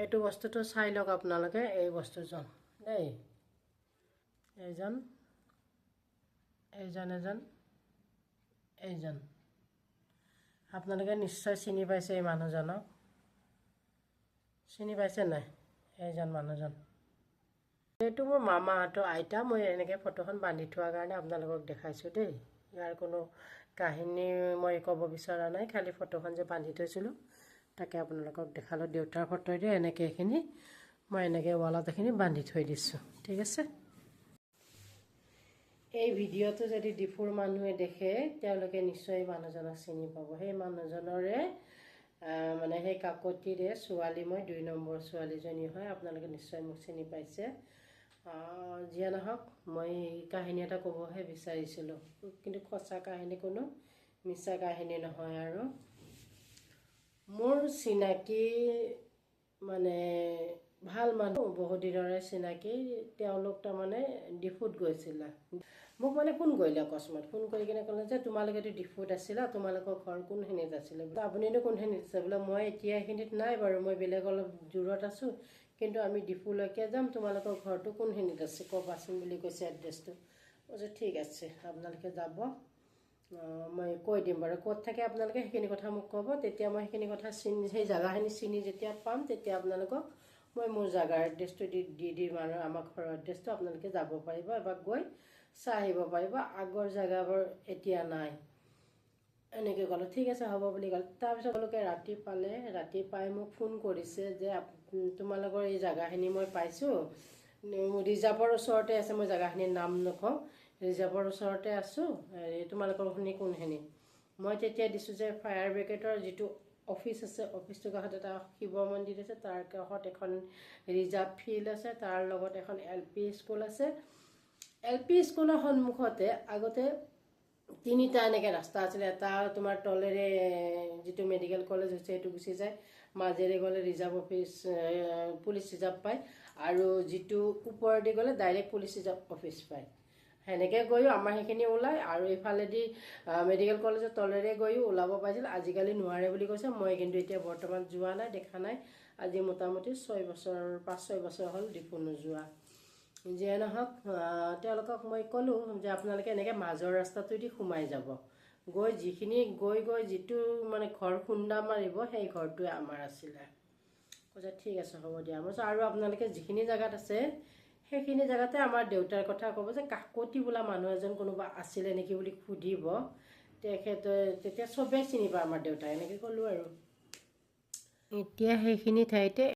এইটো বস্তুটো চাই লওক আপোনালোকে এই বস্তুজন দেই এইজন এইজন আপোনালোকে নিশ্চয় চিনি পাইছে এই মানুহজনক চিনি পাইছে নাই এইজন মানুহজন এইটো মোৰ মামাহঁতৰ আইতা মই এনেকৈ ফটোখন বান্ধি থোৱাৰ কাৰণে আপোনালোকক দেখাইছোঁ দেই ইয়াৰ কোনো কাহিনী মই ক'ব বিচৰা নাই খালি ফটোখন যে বান্ধি থৈছিলোঁ তাকে আপোনালোকক দেখালোঁ দেউতাৰ ফটোৰে এনেকৈ এইখিনি মই এনেকৈ ৱালত এইখিনি বান্ধি থৈ দিছোঁ ঠিক আছে এই ভিডিঅ'টো যদি ডিফুৰ মানুহে দেখে তেওঁলোকে নিশ্চয় মানুহজনক চিনি পাব সেই মানুহজনৰে মানে সেই কাকতিৰে ছোৱালী মই 2 নম্বৰ ছোৱালীজনী হয় আপোনালোকে নিশ্চয় মোক চিনি পাইছে যিয়ে নহওক মই কাহিনী এটা ক'বহে বিচাৰিছিলোঁ কিন্তু সঁচা কাহিনী কোনো মিছা কাহিনী নহয় আৰু মোৰ চিনাকি মানে ভাল মানুহ বহুত দিনৰে চিনাকি তেওঁলোক তাৰমানে ডিফুত গৈছিল মোক মানে ফোন কৰিলে অকস্মাত ফোন কৰি কিনে ক'লে যে তোমালোকেতো ডিফুত আছিলা তোমালোকৰ ঘৰ কোনখিনিত আছিলে বোলে আপুনিনো কোনখিনিত আছে বোলে মই এতিয়া এইখিনিত নাই বাৰু মই বেলেগ অলপ দূৰত আছোঁ কিন্তু আমি ডিফুলৈকে যাম তোমালোকৰ ঘৰটো কোনখিনিত আছে ক'বাচোন বুলি কৈছে এড্ৰেছটো কৈছে ঠিক আছে আপোনালোকে যাব মই কৈ দিম বাৰু ক'ত থাকে আপোনালোকে সেইখিনি কথা মোক ক'ব তেতিয়া মই সেইখিনি কথা চিনি সেই জাগাখিনি চিনি যেতিয়া পাম তেতিয়া আপোনালোকক মই মোৰ জাগাৰ এড্ৰেছটো দি দিম আৰু আমাৰ ঘৰৰ এড্ৰেছটো আপোনালোকে যাব পাৰিব এবাৰ গৈ চাই আহিব পাৰিব আগৰ জাগাবোৰ এতিয়া নাই এনেকৈ ক'লোঁ ঠিক আছে হ'ব বুলি ক'লে তাৰপিছত তেওঁলোকে ৰাতি পালে ৰাতি পাই মোক ফোন কৰিছে যে তোমালোকৰ এই জাগাখিনি মই পাইছোঁ ৰিজাৰ্ভৰ ওচৰতে আছে মই জাগাখিনিৰ নাম নকওঁ ৰিজাৰ্ভৰ ওচৰতে আছোঁ তোমালোকৰখিনি কোনখিনি মই তেতিয়া দিছোঁ যে ফায়াৰ ব্ৰিগেডৰ যিটো অফিচ আছে অফিচটোৰ কাষত এটা শিৱ মন্দিৰ আছে তাৰ কাষত এখন ৰিজাৰ্ভ ফিল্ড আছে তাৰ লগত এখন LP স্কুল আছে LP স্কুলৰ সন্মুখতে আগতে 3টা এনেকৈ ৰাস্তা আছিলে এটা তোমাৰ তলেৰে যিটো মেডিকেল কলেজ হৈছে সেইটো গুচি যায় মাজেৰে গ'লে ৰিজাৰ্ভ অফিচ পুলিচ ৰিজাৰ্ভ পায় আৰু যিটো ওপৰেদি গ'লে ডাইৰেক্ট পুলিচ ৰিজাৰ্ভ অফিচ পায় সেনেকৈ গৈও আমাৰ সেইখিনি ওলায় আৰু এইফালেদি মেডিকেল কলেজৰ তলেৰে গৈও ওলাব পাইছিল আজিকালি নোৱাৰে বুলি কৈছে মই কিন্তু এতিয়া বৰ্তমান যোৱা নাই দেখা নাই আজি মোটামুটি 5-6 বছৰ হ'ল ডিফু নোযোৱা যিয়ে নহওক তেওঁলোকক মই ক'লোঁ যে আপোনালোকে এনেকৈ মাজৰ ৰাস্তাটোদি সোমাই যাব গৈ যিখিনি গৈ যিটো মানে ঘৰ খুন্দা মাৰিব সেই ঘৰটোৱে আমাৰ আছিলে কৈছে ঠিক আছে হ'ব দিয়া মই আৰু আপোনালোকে যিখিনি জাগাত আছে সেইখিনি জাগাতে আমাৰ দেউতাৰ কথা ক'ব যে কাকতি বোলা মানুহ এজন কোনোবা আছিলে নেকি বুলি সুধিব তেখেতে তেতিয়া চবেই চিনি পায় আমাৰ দেউতাই এনেকৈ ক'লোঁ আৰু এতিয়া সেইখিনি ঠাইতে